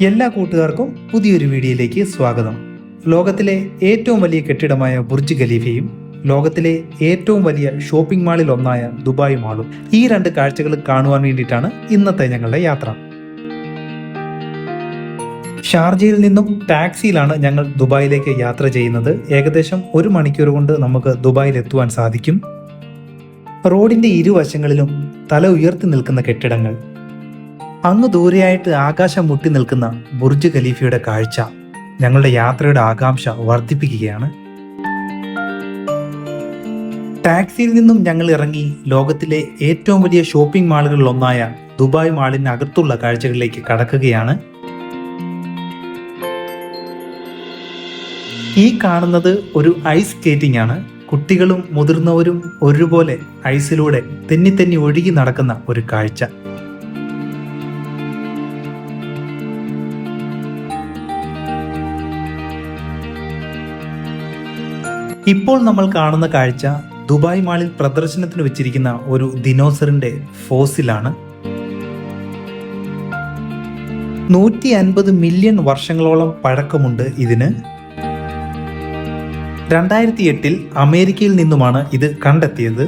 എല്ലാ കൂട്ടുകാർക്കും പുതിയൊരു വീഡിയോയിലേക്ക് സ്വാഗതം. ലോകത്തിലെ ഏറ്റവും വലിയ കെട്ടിടമായ ബുർജ് ഖലീഫയും ലോകത്തിലെ ഏറ്റവും വലിയ ഷോപ്പിംഗ് മാളിൽ ഒന്നായ ദുബായ് മാളും, ഈ രണ്ട് കാഴ്ചകൾ കാണുവാൻ വേണ്ടിയിട്ടാണ് ഇന്നത്തെ ഞങ്ങളുടെ യാത്ര. ഷാർജയിൽ നിന്നും ടാക്സിയിലാണ് ഞങ്ങൾ ദുബായിലേക്ക് യാത്ര ചെയ്യുന്നത്. ഏകദേശം 1 മണിക്കൂർ കൊണ്ട് നമുക്ക് ദുബായിൽ എത്തുവാൻ സാധിക്കും. റോഡിന്റെ ഇരുവശങ്ങളിലും തല ഉയർത്തി നിൽക്കുന്ന കെട്ടിടങ്ങൾ, അങ്ങ് ദൂരെയായിട്ട് ആകാശം മുട്ടി നിൽക്കുന്ന ബുർജ് ഖലീഫയുടെ കാഴ്ച ഞങ്ങളുടെ യാത്രയുടെ ആകാംക്ഷ വർദ്ധിപ്പിക്കുകയാണ്. ടാക്സിയിൽ നിന്നും ഞങ്ങൾ ഇറങ്ങി ലോകത്തിലെ ഏറ്റവും വലിയ ഷോപ്പിംഗ് മാളുകളിൽ ഒന്നായ ദുബായ് മാളിനകത്തുള്ള കാഴ്ചകളിലേക്ക് കടക്കുകയാണ്. ഈ കാണുന്നത് ഒരു ഐസ് സ്കേറ്റിംഗ് ആണ്. കുട്ടികളും മുതിർന്നവരും ഒരുപോലെ ഐസിലൂടെ തെന്നി ഒഴുകി നടക്കുന്ന ഒരു കാഴ്ച. ഇപ്പോൾ നമ്മൾ കാണുന്ന കാഴ്ച ദുബായ് മാളിൽ പ്രദർശനത്തിന് വെച്ചിരിക്കുന്ന ഒരു ദിനോസറിന്റെ ഫോസിലാണ്. 150 മില്യൺ വർഷങ്ങളോളം പഴക്കമുണ്ട് ഇതിന്. 2008 അമേരിക്കയിൽ നിന്നുമാണ് ഇത് കണ്ടെത്തിയത്.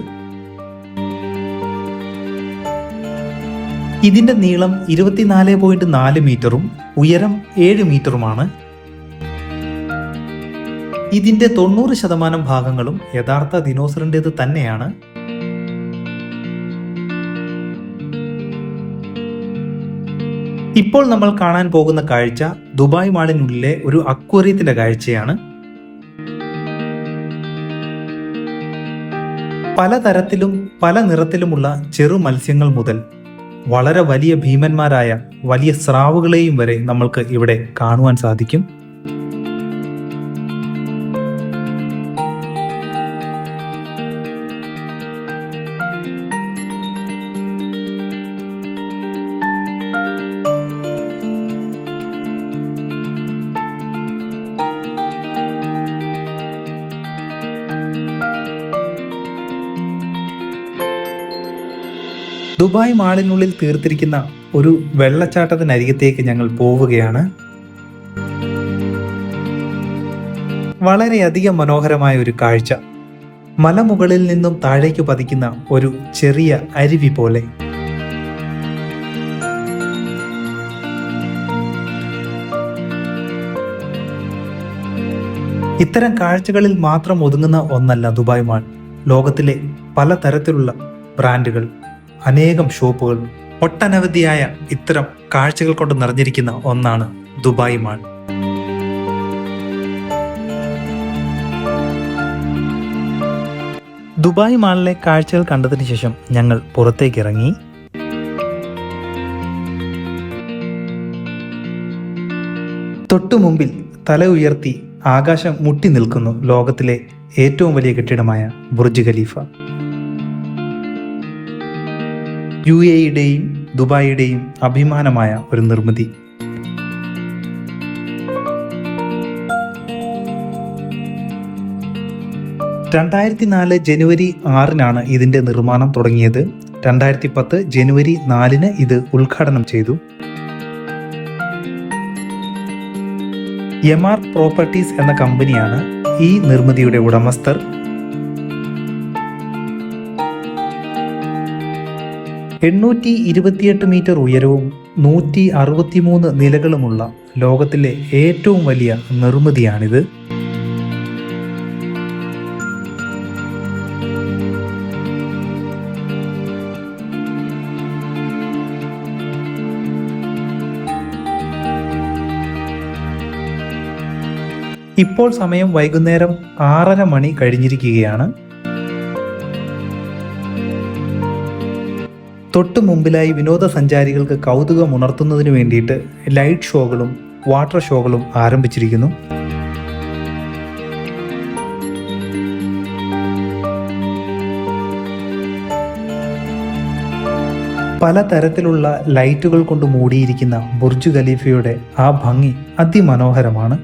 ഇതിന്റെ നീളം 24.4 മീറ്ററും ഉയരം 7 മീറ്ററുമാണ്. ഇതിന്റെ 90% ഭാഗങ്ങളും യഥാർത്ഥ ദിനോസറിൻ്റെത് തന്നെയാണ്. ഇപ്പോൾ നമ്മൾ കാണാൻ പോകുന്ന കാഴ്ച ദുബായ് മാളിനുള്ളിലെ ഒരു അക്വേറിയത്തിന്റെ കാഴ്ചയാണ്. പലതരത്തിലും പല നിറത്തിലുമുള്ള ചെറു മത്സ്യങ്ങൾ മുതൽ വളരെ വലിയ ഭീമന്മാരായ വലിയ സ്രാവുകളെയും വരെ നമ്മൾക്ക് ഇവിടെ കാണുവാൻ സാധിക്കും. ദുബായ് മാളിനുള്ളിൽ തീർത്തിരിക്കുന്ന ഒരു വെള്ളച്ചാട്ടത്തിനരികത്തേക്ക് ഞങ്ങൾ പോവുകയാണ്. വളരെയധികം മനോഹരമായ ഒരു കാഴ്ച. മലമുകളിൽ നിന്നും താഴേക്ക് പതിക്കുന്ന ഒരു ചെറിയ അരുവി പോലെ. ഇത്തരം കാഴ്ചകളിൽ മാത്രം ഒതുങ്ങുന്ന ഒന്നല്ല ദുബായ് മാൾ. ലോകത്തിലെ പലതരത്തിലുള്ള ബ്രാൻഡുകൾ, അനേകം ഷോപ്പുകൾ, ഒട്ടനവധിയായ ഇത്തരം കാഴ്ചകൾ കൊണ്ട് നിറഞ്ഞിരിക്കുന്ന ഒന്നാണ് ദുബായ് മാൾ. ദുബായ് മാളിലെ കാഴ്ചകൾ കണ്ടതിന് ശേഷം ഞങ്ങൾ പുറത്തേക്ക് ഇറങ്ങി. തൊട്ടു മുമ്പിൽ തല ഉയർത്തി ആകാശം മുട്ടി നിൽക്കുന്നു ലോകത്തിലെ ഏറ്റവും വലിയ കെട്ടിടമായ ബുർജ് ഖലീഫ. UAEയുടെയും ദുബായിയുടെയും അഭിമാനമായ ഒരു നിർമ്മിതി. ജനുവരി 6 ഇതിന്റെ നിർമ്മാണം തുടങ്ങിയത്. 2010 ജനുവരി 4 ഇത് ഉദ്ഘാടനം ചെയ്തു. MR പ്രോപ്പർട്ടീസ് എന്ന കമ്പനിയാണ് ഈ നിർമ്മിതിയുടെ ഉടമസ്ഥർ. 828 മീറ്റർ ഉയരവും 163 നിലകളുമുള്ള ലോകത്തിലെ ഏറ്റവും വലിയ നിർമ്മിതിയാണിത്. ഇപ്പോൾ സമയം വൈകുന്നേരം 6:30 മണി കഴിഞ്ഞിരിക്കുകയാണ്. തൊട്ടു മുമ്പിലായി വിനോദസഞ്ചാരികൾക്ക് കൗതുകം ഉണർത്തുന്നതിന് വേണ്ടിയിട്ട് ലൈറ്റ് ഷോകളും വാട്ടർ ഷോകളും ആരംഭിച്ചിരിക്കുന്നു. പലതരത്തിലുള്ള ലൈറ്റുകൾ കൊണ്ട് മൂടിയിരിക്കുന്ന ബുർജ് ഖലീഫയുടെ ആ ഭംഗി അതിമനോഹരമാണ്.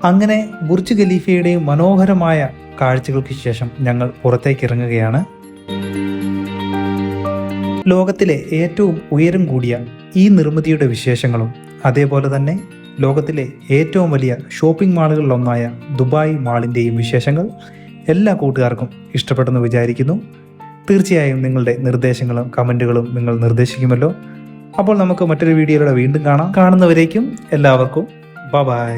അങ്ങനെ ബുർജ് ഖലീഫയുടെയും മനോഹരമായ കാഴ്ചകൾക്ക് ശേഷം ഞങ്ങൾ പുറത്തേക്ക് ഇറങ്ങുകയാണ്. ലോകത്തിലെ ഏറ്റവും ഉയരം കൂടിയ ഈ നിർമ്മിതിയുടെ വിശേഷങ്ങളും അതേപോലെ തന്നെ ലോകത്തിലെ ഏറ്റവും വലിയ ഷോപ്പിംഗ് മാളുകളിലൊന്നായ ദുബായ് മാളിൻ്റെയും വിശേഷങ്ങൾ എല്ലാ കൂട്ടുകാർക്കും ഇഷ്ടപ്പെട്ടെന്ന് വിചാരിക്കുന്നു. തീർച്ചയായും നിങ്ങളുടെ നിർദ്ദേശങ്ങളും കമൻറ്റുകളും നിങ്ങൾ നിർദ്ദേശിക്കുമല്ലോ. അപ്പോൾ നമുക്ക് മറ്റൊരു വീഡിയോയിലൂടെ വീണ്ടും കാണാം. കാണുന്നവരേക്കും എല്ലാവർക്കും ബൈ.